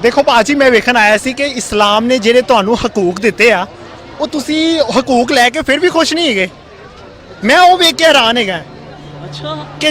ਦੇਖੋ ਭਾਜੀ, ਮੈਂ ਵੇਖਣ ਆਇਆ ਸੀ ਕਿ ਇਸਲਾਮ ਨੇ ਜਿਹੜੇ ਤੁਹਾਨੂੰ ਹਕੂਕ ਦਿੱਤੇ ਆ, ਉਹ ਤੁਸੀਂ ਹਕੂਕ ਲੈ ਕੇ ਫਿਰ ਵੀ ਖੁਸ਼ ਨਹੀਂ ਹੈਗੇ। ਮੈਂ ਉਹ ਵੇਖ ਕੇ ਹੈਰਾਨ ਹੈਗਾ ਅੱਛਾ, ਕਿ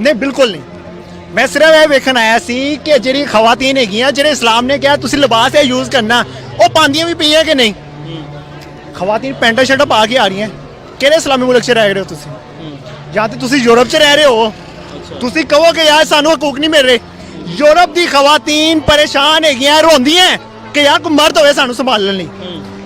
ਨਹੀਂ ਬਿਲਕੁਲ ਨਹੀਂ। ਮੈਂ ਸਿਰਫ ਇਹ ਵੇਖਣ ਆਇਆ ਸੀ ਕਿ ਜਿਹੜੀ ਖਵਾਤੀਨ ਹੈਗੀਆਂ, ਜਿਹੜੇ ਇਸਲਾਮ ਨੇ ਕਿਹਾ ਤੁਸੀਂ ਲਿਬਾਸ ਇਹ ਯੂਜ਼ ਕਰਨਾ, ਉਹ ਪਾਉਂਦੀਆਂ ਵੀ ਪਈਆਂ ਕਿ ਨਹੀਂ? ਖਵਾਤੀਨ ਪੈਂਟਾਂ ਸ਼ਰਟਾਂ ਪਾ ਕੇ ਆ ਰਹੀਆਂ। ਕਿਹੜੇ ਇਸਲਾਮੀ ਮੁਲਕ 'ਚ ਰਹਿ ਰਹੇ ਹੋ ਤੁਸੀਂ? ਜਾਂ ਤੇ ਤੁਸੀਂ ਯੂਰਪ 'ਚ ਰਹਿ ਰਹੇ ਹੋ, ਤੁਸੀਂ ਕਹੋ ਕਿ ਯਾਰ ਸਾਨੂੰ ਹਕੂਕ ਨਹੀਂ ਮਿਲ ਰਹੇ। ਯੂਰਪ ਦੀ ਖਵਾਤੀਨ ਪਰੇਸ਼ਾਨ ਹੈਗੀਆਂ, ਰੋਂਦੀਆਂ ਕਿ ਯਾਰ ਕੋਈ ਮਰਦ ਹੋਵੇ ਸਾਨੂੰ ਸੰਭਾਲਣ ਲਈ।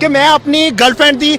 ਕਿ ਮੈਂ ਆਪਣੀ ਗਰਲਫ੍ਰੈਂਡ ਦੀ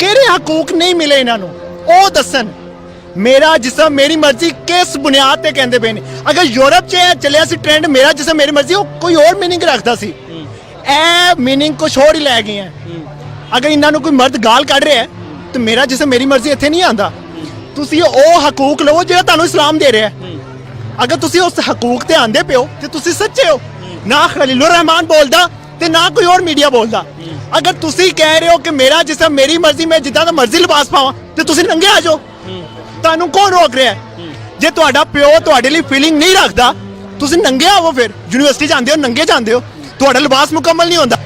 ਕਿਹੜੇ ਹਕੂਕ ਨਹੀਂ ਮਿਲੇ ਇਹਨਾਂ ਨੂੰ, ਉਹ ਦੱਸਣ। ਮੇਰਾ ਜਿਸਮ ਮੇਰੀ ਮਰਜ਼ੀ ਕਿਸ ਬੁਨਿਆਦ ਤੇ ਕਹਿੰਦੇ ਪਏ ਨੇ? ਅਗਰ ਯੂਰਪ 'ਚ ਚੱਲਿਆ ਸੀ ਟ੍ਰੈਂਡ ਮੇਰਾ ਜਿਸਮ ਮੇਰੀ ਮਰਜ਼ੀ, ਉਹ ਕੋਈ ਹੋਰ ਮੀਨਿੰਗ ਰੱਖਦਾ ਸੀ। ਇਹ ਮੀਨਿੰਗ ਕੁਛ ਹੋਰ ਹੀ ਲੈ ਗਏ ਹੈ। ਅਗਰ ਇਹਨਾਂ ਨੂੰ ਕੋਈ ਮਰਦ ਗਾਲ ਕੱਢ ਰਿਹਾ ਹੈ ਤੇ ਮੇਰਾ ਜਿਸਮ ਮੇਰੀ ਮਰਜ਼ੀ ਇੱਥੇ ਨਹੀਂ ਆਂਦਾ। ਤੁਸੀਂ ਉਹ ਹਕੂਕ ਲਵੋ ਜਿਹੜਾ ਤੁਹਾਨੂੰ ਇਸਲਾਮ ਦੇ ਰਿਹਾ ਹੈ। ਅਗਰ ਤੁਸੀਂ ਉਸ ਹਕੂਕ ਤੇ ਆਂਦੇ ਪਿਓ ਤੇ ਤੁਸੀਂ ਸੱਚੇ ਹੋ। ਨਾ ਖਲੀਲੁਰ ਰਹਿਮਾਨ ਬੋਲਦਾ ਤੇ ਨਾ ਕੋਈ ਹੋਰ ਮੀਡੀਆ ਬੋਲਦਾ। ਅਗਰ ਤੁਸੀਂ ਕਹਿ ਰਹੇ ਹੋ ਕਿ ਮੇਰਾ ਜਿਸਮ ਮੇਰੀ ਮਰਜ਼ੀ, ਮੈਂ ਜਿੱਦਾਂ ਦਾ ਮਰਜ਼ੀ ਲਿਬਾਸ ਪਾਵਾਂ, ਤੇ ਤੁਸੀਂ ਨੰਗੇ ਆ ਜਾਓ। ਤੁਹਾਨੂੰ ਕੌਣ ਰੋਕ ਰਿਹਾ ਹੈ? ਜੇ ਤੁਹਾਡਾ ਪਿਓ ਤੁਹਾਡੇ ਲਈ ਫੀਲਿੰਗ ਨਹੀਂ ਰੱਖਦਾ, ਤੁਸੀਂ ਨੰਗੇ ਆਵੋ। ਫਿਰ ਯੂਨੀਵਰਸਿਟੀ ਜਾਂਦੇ ਹੋ, ਨੰਗੇ ਜਾਂਦੇ ਹੋ, ਤੁਹਾਡਾ ਲਿਬਾਸ ਮੁਕੰਮਲ ਨਹੀਂ ਹੁੰਦਾ।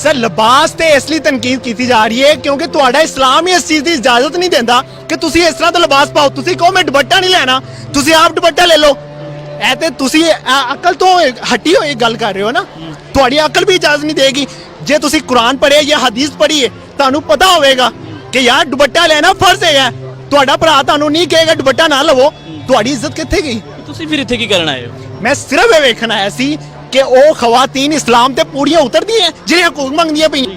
ਸਰ ਲਿਬਾਸ ਤੇ ਇਸ ਲਈ ਤਨਕੀਦ ਕੀਤੀ ਜਾ ਰਹੀ ਹੈ ਕਿਉਂਕਿ ਤੁਹਾਡਾ ਇਸਲਾਮ ਹੀ ਇਸ ਚੀਜ਼ ਦੀ ਇਜਾਜ਼ਤ ਨਹੀਂ ਦਿੰਦਾ ਕਿ ਤੁਸੀਂ ਇਸ ਤਰ੍ਹਾਂ ਦਾ ਲਿਬਾਸ ਪਾਓ। ਤੁਸੀਂ ਕਹੋ ਮੈਂ ਦੁਪੱਟਾ ਨਹੀਂ ਲੈਣਾ, ਤੁਸੀਂ ਆਪ ਦੁਪੱਟਾ ਲੈ ਲਓ। ਇਹ ਤੇ ਤੁਸੀਂ ਅਕਲ ਤੋਂ ਹਟੀ ਹੋਈ ਗੱਲ ਕਰ ਰਹੇ ਹੋ ਨਾ। ਤੁਹਾਡੀ ਅਕਲ ਵੀ ਇਜਾਜ਼ਤ ਨਹੀਂ ਦੇਗੀ। ਜੇ ਤੁਸੀਂ ਕੁਰਾਨ ਪੜ੍ਹਿਆ ਜਾਂ ਹਦੀਸ ਪੜ੍ਹੀ ਹੈ, ਤੁਹਾਨੂੰ ਪਤਾ ਹੋਵੇਗਾ ਕਿ ਯਾਰ ਦੁਪੱਟਾ ਲੈਣਾ ਫਰਜ਼ ਹੈ। ਤੁਹਾਡਾ ਭਰਾ ਤੁਹਾਨੂੰ ਨਹੀਂ ਕਹੇਗਾ ਦੁਪੱਟਾ ਨਾ ਲਵੋ। ਤੁਹਾਡੀ ਇੱਜ਼ਤ ਕਿੱਥੇ ਗਈ? ਤੁਸੀਂ ਫਿਰ ਇੱਥੇ ਕੀ ਕਰਨ ਆਏ ਹੋ? ਮੈਂ ਸਿਰਫ ਇਹ ਵੇਖਣ ਆਇਆ ਸੀ ਕਿ ਉਹ ਖਵਾਤੀਨ ਇਸਲਾਮ ਤੇ ਪੂਰੀਆਂ ਉਤਰਦੀਆਂ ਜਿਹੜੇ ਹਕੂਕ ਮੰਗਦੀਆਂ ਪਈਆਂ।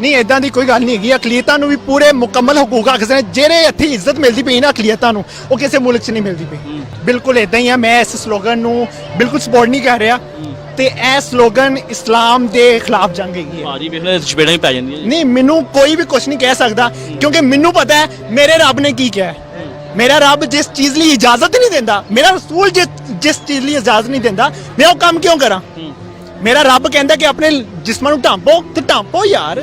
ਨਹੀਂ ਇਦਾਂ ਦੀ ਕੋਈ ਗੱਲ ਨਹੀਂ ਹੈਗੀ। ਅਕਲੀਤਾਂ ਨੂੰ ਵੀ ਪੂਰੇ ਮੁਕੰਮਲ ਹਕੂਕ ਹਾਕਸ ਨੇ। ਜਿਹੜੇ ਇੱਥੇ ਇੱਜ਼ਤ ਮਿਲਦੀ ਪਈ ਨਾ ਅਕਲੀਤਾਂ ਨੂੰ, ਉਹ ਕਿਸੇ ਮੁਲਕ 'ਚ ਨਹੀਂ ਮਿਲਦੀ ਪਈ। ਬਿਲਕੁਲ ਇਦਾਂ ਹੀ ਆ। ਮੈਂ ਇਸ ਸਲੋਗਨ ਨੂੰ ਬਿਲਕੁਲ ਸਪੋਰਟ ਨਹੀਂ ਕਰ ਰਿਹਾ ਤੇ ਇਹ ਸਲੋਗਨ ਇਸਲਾਮ ਦੇ ਖਿਲਾਫ ਜੰਗ ਹੈਗੀ ਹੈ। ਭਾਜੀ ਵੇਖਣਾ ਚਪੇੜਾਂ ਹੀ ਪੈ ਜਾਂਦੀਆਂ। ਨਹੀਂ, ਮੈਨੂੰ ਕੋਈ ਵੀ ਕੁਝ ਨਹੀਂ ਕਹਿ ਸਕਦਾ ਕਿਉਂਕਿ ਮੈਨੂੰ ਪਤਾ ਹੈ ਮੇਰੇ ਰੱਬ ਨੇ ਕੀ ਕਿਹਾ ਹੈ। ਮੇਰਾ ਰੱਬ ਜਿਸ ਚੀਜ਼ ਲਈ ਇਜਾਜ਼ਤ ਨਹੀਂ ਦਿੰਦਾ, ਮੇਰਾ ਰਸੂਲ ਜਿਸ ਚੀਜ਼ ਲਈ ਇਜਾਜ਼ਤ ਨਹੀਂ ਦਿੰਦਾ, ਮੈਂ ਉਹ ਕੰਮ ਕਿਉਂ ਕਰਾਂ? ਮੇਰਾ ਰੱਬ ਕਹਿੰਦਾ ਕਿ ਆਪਣੇ ਜਿਸਮਾਂ ਨੂੰ ਢਾਂਪੋ ਤੇ ਢਾਂਪੋ ਯਾਰ।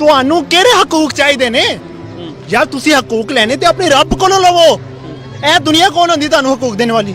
ਤੁਹਾਨੂੰ ਕਿਹੜੇ ਹਕੂਕ ਚਾਹੀਦੇ ਨੇ ਯਾਰ? ਤੁਸੀਂ ਹਕੂਕ ਲੈਣੇ ਤੇ ਆਪਣੇ ਰੱਬ ਕੋਲੋਂ ਲਵੋ। ਇਹ ਦੁਨੀਆ ਕੌਣ ਹੁੰਦੀ ਤੁਹਾਨੂੰ ਹਕੂਕ ਦੇਣ ਵਾਲੀ?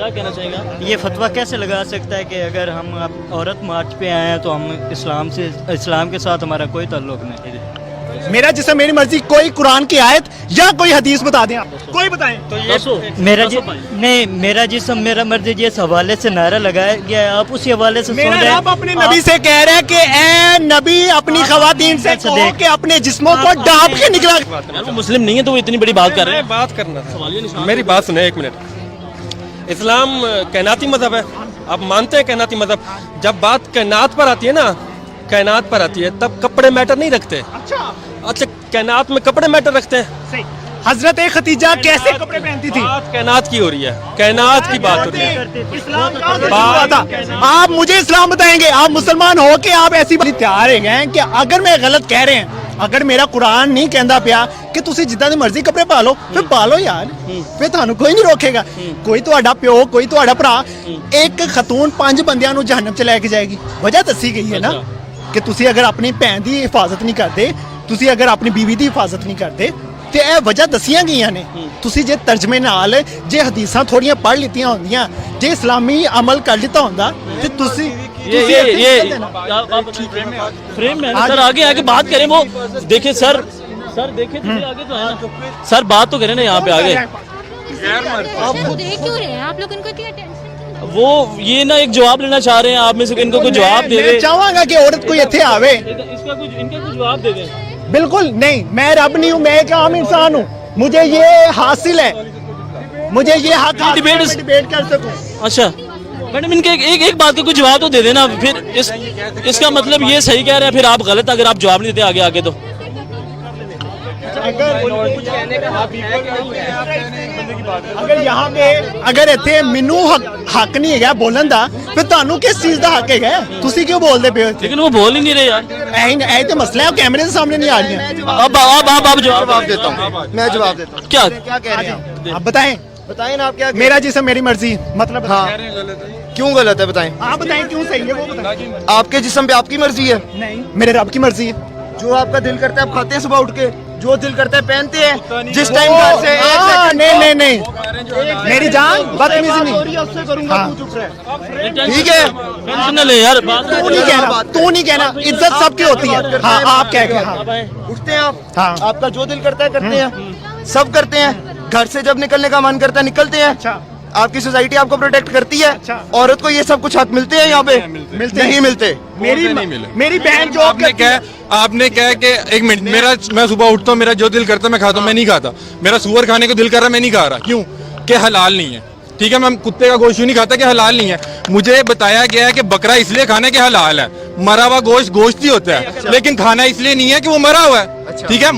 کیا کہنا چاہیں گا؟ یہ فتویٰ کیسے لگا سکتا ہے کہ اگر ہم اب عورت مارچ پہ آئے ہیں تو ہم اسلام کے ساتھ ہمارا کوئی تعلق نہیں؟ میرا جسم میری مرضی، کوئی قرآن کی آیت یا کوئی حدیث بتا دیں آپ، کوئی بتائیں. میرا جسم میرا مرضی جس حوالے سے نعرہ لگایا گیا ہے آپ اسی حوالے سے سن رہے میرا ہیں. رب اپنے نبی سے کہہ رہا ہے کہ اے نبی اپنی خواتین سے کہو کہ اپنے جسموں کو ڈانپ کے نکلا. یار وہ مسلم نہیں ہے تو وہ اتنی بڑی بات کر رہے ہیں. بات کرنا تھا، سوالیہ نشان میری بات سنیں ایک منٹ. اسلام کائناتی مذہب ہے، آپ مانتے ہیں کائناتی مذہب. جب بات کائنات پر آتی ہے نا، کائنات پر آتی ہے تب کپڑے میٹر نہیں رکھتے. اچھا کائنات میں کپڑے میٹر رکھتے ہیں؟ حضرت ختیجہ کیسے کپڑے پہنتی تھی؟ بات کائنات کی ہو رہی ہے، کائنات کی بات ہو رہی ہے. اسلام کا ہوا تھا. آپ مجھے اسلام بتائیں گے؟ آپ مسلمان ہو کے آپ ایسی بات تیار ہیں کہ اگر میں غلط کہہ رہے ہیں، اگر میرا قرآن نہیں کہندا پیا کہ تسی جتنا دی مرضی کپڑے پا لو پھر پا لو یار، پھر تھانوں کوئی نہیں روکے گا. کوئی تہاڈا پیو، کوئی تہاڈا بھرا. ایک خاتون 5 بندیاں نو جہنم چ لے کے جائے گی. وجہ دسی گئی ہے نا کہ تسی اگر اپنی بہن دی حفاظت نہیں کرتے، تسی اگر اپنی بیوی دی حفاظت نہیں کرتے تے اے وجہ دسیاں گئیاں نے. تسی جے ترجمے نال جے حدیثاں تھوڑیاں پڑھ لیتیاں ہوندیاں، جے اسلامی عمل کر لیتا ہوندا تے تسی یہ فریم میں سر آگے آگے بات کریں. وہ دیکھیں سر دیکھیں آگے تو ہے نا سر، بات تو کریں نا یہاں پہ آگے. دیکھ کیوں رہے ہیں آپ لوگ؟ ان کو کیا ٹینشن؟ وہ یہ نا ایک جواب لینا چاہ رہے ہیں آپ میں سے، ان کو کوئی جواب دے دیں. میں چاہوں گا کہ عورت کوئی ایتھے آوے. اس کا کچھ ان کا کچھ جواب دے دیں. بالکل نہیں، میں رب نہیں ہوں، میں ایک عام انسان ہوں. مجھے یہ حاصل ہے، مجھے یہ حق ہے ڈیبیٹ کر سکوں. اچھا میڈم ان کے ایک بات کا کوئی جواب تو دے دینا. پھر اس کا مطلب یہ صحیح کہہ رہے ہیں، پھر آپ غلط اگر آپ جواب نہیں دیتے آگے تو. اگر یہاں پہ اگر ایتھے مینوں حق نہیں ہے بولن دا، پھر تانوں کس چیز دا حق ہے؟ تسی کیوں بول دے پے ہو؟ لیکن وہ بول ہی نہیں رہے یار. اے تے مسئلہ ہے، کیمرے کے سامنے نہیں آ رہی ہیں. آپ جواب دیتا ہوں، میں جواب دیتا ہوں. کیا کہہ رہے ہیں آپ بتائیں. بتائیں نا آپ کیا. میرا جسم میری مرضی، مطلب ہاں کیوں غلط ہے بتائیں. آپ بتائیں کیوں صحیح ہے وہ بتائیں. آپ کے جسم پہ آپ کی مرضی ہے؟ نہیں، میرے رب کی مرضی ہے. جو آپ کا دل کرتا ہے آپ کھاتے ہیں صبح اٹھ کے، جو دل کرتا ہے پہنتے ہیں. جس ٹائم گھر سے نہیں میری جان بدتمیزی نہیں. ٹھیک ہے ٹینشن نہ لے یار. تو نہیں کہنا، عزت سب کی ہوتی ہے. ہاں آپ کہہ کے ہاں اٹھتے ہیں آپ، ہاں. آپ کا جو دل کرتا ہے کرتے ہیں، سب کرتے ہیں. گھر سے جب نکلنے کا من کرتا ہے نکلتے ہیں. آپ کی سوسائٹی آپ کو پروٹیکٹ کرتی ہے. عورت کو یہ سب کچھ حق ملتے ہیں یہاں پہ؟ نہیں ملتے. میری بہن جو آپ نے کہا کہ ایک منٹ، میں صبح اٹھتا ہوں، میرا جو دل کرتا ہے میں کھاتا ہوں، میں نہیں کھاتا. میرا سور کھانے کو دل کر رہا ہے، میں نہیں کھا رہا. کیوں؟ کہ حلال نہیں ہے. ٹھیک ہے، میں کتے کا گوشت نہیں کھاتا کہ حلال نہیں ہے. مجھے بتایا گیا ہے کہ بکرا اس لیے کھانا کہ حلال ہے. مرا ہوا گوشت ہی ہوتا ہے، لیکن کھانا اس لیے نہیں ہے کہ وہ مرا ہوا ہے. ٹھیک ہے،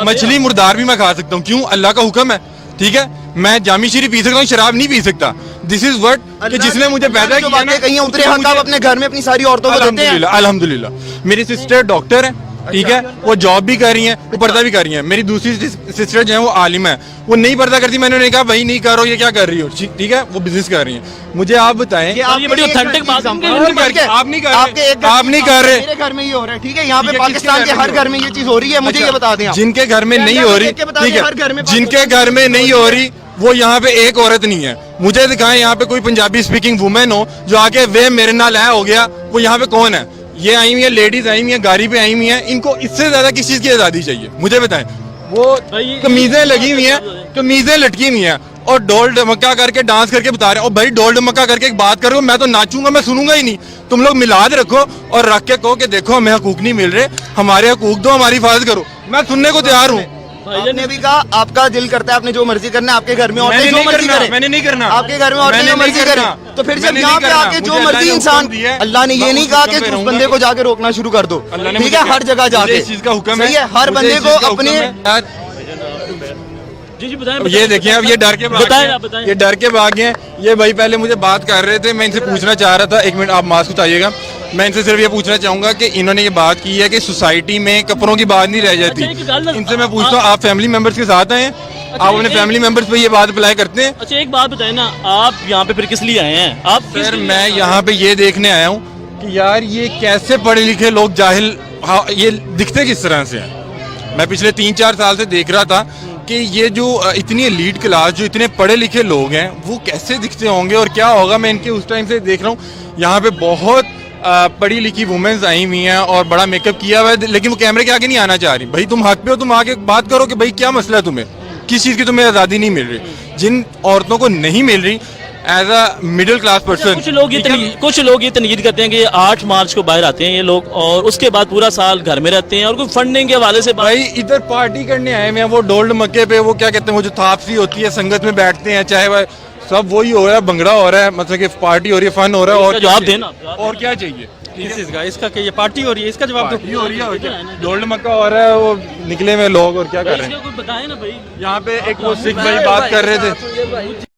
مچھلی مردار بھی میں کھا سکتا ہوں. کیوں؟ اللہ کا حکم ہے. ٹھیک ہے، میں جامی شریف پی سکتا ہوں، شراب نہیں پی سکتا. دس از ورڈ کہ جس نے مجھے پیدا کیا نا، کہیں اترے حق آپ اپنے گھر میں اپنی ساری عورتوں کو دیتے ہیں. الحمدللہ. میری سسٹر ڈاکٹر ہے، ٹھیک ہے، وہ جاب بھی کر رہی ہیں، وہ پردہ بھی کر رہی ہیں. میری دوسری سسٹر جو ہیں وہ عالم ہے، وہ نہیں پردہ کرتی. میں نے کہا بھائی نہیں کرو، یہ کیا کر رہی ہو؟ ٹھیک ہے، وہ بزنس کر رہی ہیں. مجھے آپ بتائیں، یہ بڑی اوتھینٹک بات ہے. آپ نہیں کر رہے. میرے گھر میں یہ ہو رہا ہے. ٹھیک ہے، یہاں پہ پاکستان کے ہر گھر میں یہ چیز ہو رہی ہے. مجھے یہ بتا دیں آپ. جن کے گھر میں نہیں ہو رہی، ٹھیک ہے، جن کے گھر میں نہیں ہو رہی وہ یہاں پہ ایک عورت نہیں ہے. مجھے دکھائیں یہاں پہ کوئی پنجابی اسپیکنگ وومن ہو جو آ کے وہ میرے نال ہے ہو گیا. وہ یہاں پہ کون ہے؟ یہ آئی ہوئی ہیں لیڈیز، آئی ہوئی ہیں گاڑی پہ آئی ہوئی ہیں. ان کو اس سے زیادہ کس چیز کی آزادی چاہیے؟ مجھے بتائیں. وہ قمیضیں لگی ہوئی ہیں، قمیضیں لٹکی ہوئی ہیں اور ڈول ڈمکا کر کے ڈانس کر کے بتا رہے ہیں. اور بھائی ڈول ڈمکا کر کے ایک بات کرو، میں تو ناچوں گا، میں سنوں گا ہی نہیں. تم لوگ میلاد رکھو اور رکھ کے کہو کہ دیکھو ہمیں حقوق نہیں مل رہے، ہمارے حقوق دو، ہماری حفاظت کرو. میں سننے کو تیار ہوں. آپ نے بھی کہا آپ کا دل کرتا ہے آپ نے جو مرضی کرنا ہے. آپ کے گھر میں عورتیں جو مرضی کریں، میں نے نہیں کرنا. آپ کے گھر میں عورتیں جو مرضی کریں. تو پھر جب یہاں پہ آ کے جو مرضی انسان، اللہ نے یہ نہیں کہا کہ اس بندے کو جا کے روکنا شروع کر دو. ٹھیک ہے، ہر جگہ جا کے اس چیز کا حکم ہے. صحیح ہے، ہر بندے کو اپنے. جی بتائیں. یہ دیکھیں اب یہ ڈر کے بھاگ گئے. یہ بھائی پہلے مجھے بات کر رہے تھے، میں ان سے پوچھنا چاہ رہا تھا. ایک منٹ آپ ماسک اٹھائیے گا. میں ان سے صرف یہ پوچھنا چاہوں گا کہ انہوں نے یہ بات کی ہے کہ سوسائٹی میں کپڑوں کی بات نہیں رہ جاتی. ان سے میں پوچھتا ہوں آپ فیملی ممبرس کے ساتھ آئے ہیں؟ آپ اپنے فیملی ممبرس پہ یہ بات اپلائی کرتے ہیں؟ اچھا ایک بات بتائیں نا، آپ یہاں پہ پھر کس لیے آئے ہیں؟ آپ سر میں یہاں پہ یہ دیکھنے آیا ہوں کہ یار یہ کیسے پڑھے لکھے لوگ جاہل یہ دکھتے کس طرح سے ہیں. میں پچھلے 3-4 سال سے دیکھ رہا تھا کہ یہ جو اتنی ایلیٹ کلاس جو اتنے پڑھے لکھے لوگ ہیں وہ کیسے دکھتے ہوں گے اور کیا ہوگا. میں ان کے اس ٹائم سے دیکھ رہا ہوں یہاں پہ بہت پڑھی لکھی وومنز آئی ہوئی ہیں اور بڑا میک اپ کیا ہوا ہے, لیکن وہ کیمرے کے آگے نہیں آنا چاہ رہی. بھائی تم حق پہ ہو, تم آگے بات کرو کہ بھائی کیا مسئلہ ہے تمہیں, کس چیز کی تمہیں آزادی نہیں مل رہی. جن عورتوں کو نہیں مل رہی as a middle class person. کچھ لوگ یہ تنقید کرتے ہیں کہ 8 مارچ کو باہر آتے ہیں یہ لوگ اور اس کے بعد پورا سال گھر میں رہتے ہیں اور کوئی فنڈنگ کے حوالے سے بھائی ادھر پارٹی کرنے آئے ہوئے ہیں, وہ ڈولڈ مکے پہ وہ کیا کہتے ہیں, وہ جو تھاپسی ہوتی ہے سنگت میں بیٹھتے ہیں, چاہے وہ سب وہی ہو رہا ہے, بنگڑا ہو رہا ہے, مطلب کہ پارٹی ہو رہی ہے, فن ہو رہا ہے. اور جواب دینا اور کیا چاہیے اس کا کہ یہ پارٹی ہو رہی ہے, اس کا جواب دو. ہو رہی ہے, ڈولڈ مکہ ہو رہا ہے, وہ نکلے ہوئے لوگ اور کیا کر رہے ہیں. بتائیں نا بھائی. یہاں پہ ایک وہ سکھ بھائی بات کر رہے تھے.